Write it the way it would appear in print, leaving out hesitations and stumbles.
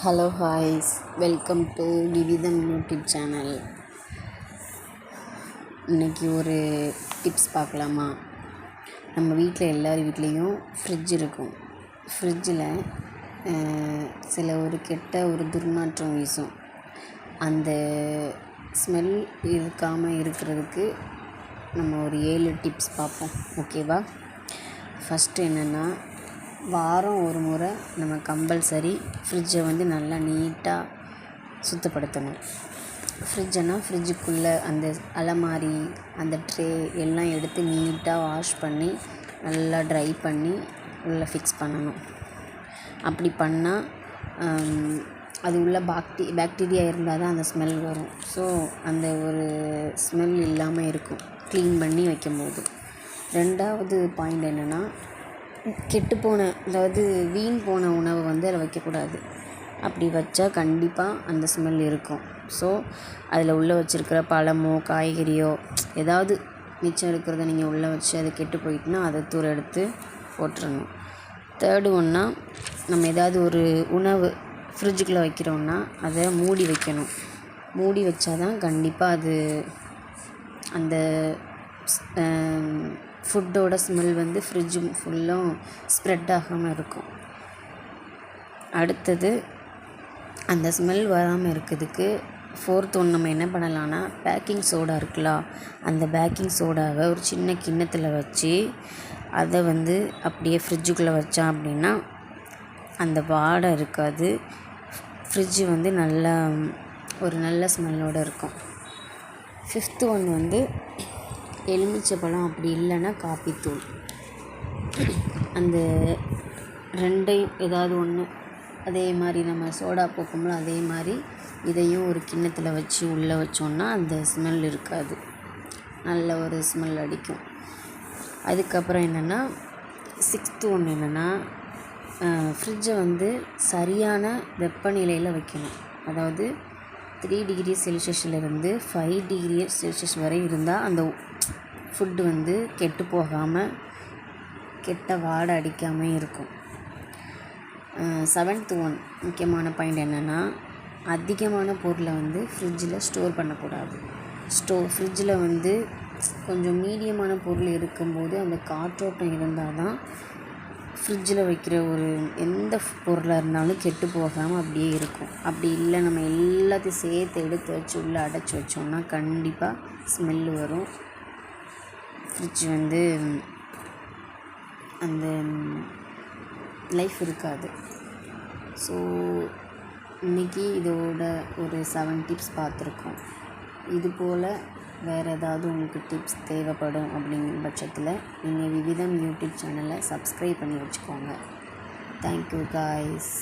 Hello hi's, welcome to Vividham YouTube channel. இன்றைக்கி ஒரு tips பார்க்கலாமா? நம்ம வீட்டில் எல்லார் வீட்லேயும் ஃப்ரிட்ஜ் இருக்கும். ஃப்ரிட்ஜில் சில ஒரு கெட்ட ஒரு துர்நாற்றம் வீசும். அந்த ஸ்மெல் இருக்காமல் இருக்கிறதுக்கு நம்ம ஒரு 7 டிப்ஸ் பார்ப்போம். ஓகேவா? ஃபஸ்ட்டு என்னென்னா, வாரம் ஒரு முறை நம்ம கம்பல்சரி ஃப்ரிட்ஜை நல்லா நீட்டாக சுத்தப்படுத்தணும். ஃப்ரிட்ஜுக்குள்ளே அந்த அலமாரி, அந்த ட்ரே எல்லாம் எடுத்து நீட்டாக வாஷ் பண்ணி நல்லா ட்ரை பண்ணி உள்ளே ஃபிக்ஸ் பண்ணணும். அப்படி பண்ணால் அது உள்ள பாக்டீரியா இருந்தால் தான் அந்த ஸ்மெல் வரும். ஸோ அந்த ஒரு ஸ்மெல் இல்லாமல் இருக்கும் க்ளீன் பண்ணி வைக்கும்போது. 2வது பாயிண்ட் என்னென்னா, கெட்டுப்போன அதாவது வீண் போன உணவை அதில் வைக்கக்கூடாது. அப்படி வச்சா கண்டிப்பாக அந்த ஸ்மெல் இருக்கும். ஸோ அதில் உள்ளே வச்சுருக்கிற பழமோ காய்கறியோ ஏதாவது மிச்சம் இருக்கிறத நீங்கள் உள்ளே வச்சு அது கெட்டு போயிட்டுனா அதை தூர எடுத்து போட்டுறணும். 3rd ஒன்றா, நம்ம ஏதாவது ஒரு உணவு ஃப்ரிட்ஜுக்குள்ளே வைக்கிறோன்னா அதை மூடி வைக்கணும். மூடி வச்சா தான் கண்டிப்பாக அது அந்த ஃபுட்டோட ஸ்மெல் ஃப்ரிட்ஜு ஃபுல்லும் ஸ்ப்ரெட் ஆகாமல் இருக்கும். அடுத்தது, அந்த ஸ்மெல் வராமல் இருக்கிறதுக்கு 4th ஒன்று நம்ம என்ன பண்ணலான்னா, பேக்கிங் சோடா இருக்குல்ல, அந்த பேக்கிங் சோடாவை ஒரு சின்ன கிண்ணத்தில் வச்சு அதை அப்படியே ஃப்ரிட்ஜுக்குள்ளே வச்சா அப்படின்னா அந்த வாடை இருக்காது. ஃப்ரிட்ஜு நல்லா ஒரு நல்ல ஸ்மெல்லோடு இருக்கும். 5th ஒன்று எலுமிச்சைப்பழம், அப்படி இல்லைன்னா காப்பித்தூள். அந்த 2யும் ஏதாவது ஒன்று, அதே மாதிரி நம்ம சோடா போக்கும்போது அதே மாதிரி இதையும் ஒரு கிண்ணத்தில் வச்சு உள்ளே வச்சோன்னா அந்த ஸ்மெல் இருக்காது, நல்ல ஒரு ஸ்மெல் அடிக்கும். அதுக்கப்புறம் என்னென்னா, 6th ஒன்று என்னென்னா, ஃப்ரிட்ஜை சரியான வெப்பநிலையில் வைக்கணும். அதாவது 3 டிகிரி செல்சியஸ்லேருந்து 5 டிகிரி செல்சியஸ் வரை இருந்தால் அந்த ஃபுட்டு கெட்டு போகாமல் கெட்ட வாடை அடிக்காமல் இருக்கும். 7th ஒன் முக்கியமான பாயிண்ட் என்னென்னா, அதிகமான பொருளை ஃப்ரிட்ஜில் ஸ்டோர் பண்ணக்கூடாது. ஃப்ரிட்ஜில் கொஞ்சம் மீடியமான பொருள் இருக்கும்போது அந்த காற்றோட்டம் இருந்தால் தான் ஃப்ரிட்ஜில் வைக்கிற ஒரு எந்த பொருளாக இருந்தாலும் கெட்டு போகாமல் அப்படியே இருக்கும். அப்படி இல்லை, நம்ம எல்லாத்தையும் சேர்த்து எடுத்து வச்சு உள்ளே அடைச்சி வச்சோம்னா கண்டிப்பாக ஸ்மெல்லு வரும். ஃப்ரிட்ஜ் அந்த லைஃப் இருக்காது. ஸோ இன்றைக்கி இதோட ஒரு 7 டிப்ஸ் பார்த்துருக்கோம். இதுபோல் வேறு ஏதாவது உங்களுக்கு டிப்ஸ் தேவைப்படும் அப்படிங்கிற பட்சத்தில் நீங்கள் விவிதம் யூடியூப் சேனலை சப்ஸ்கிரைப் பண்ணி வச்சுக்கோங்க. Thank you guys.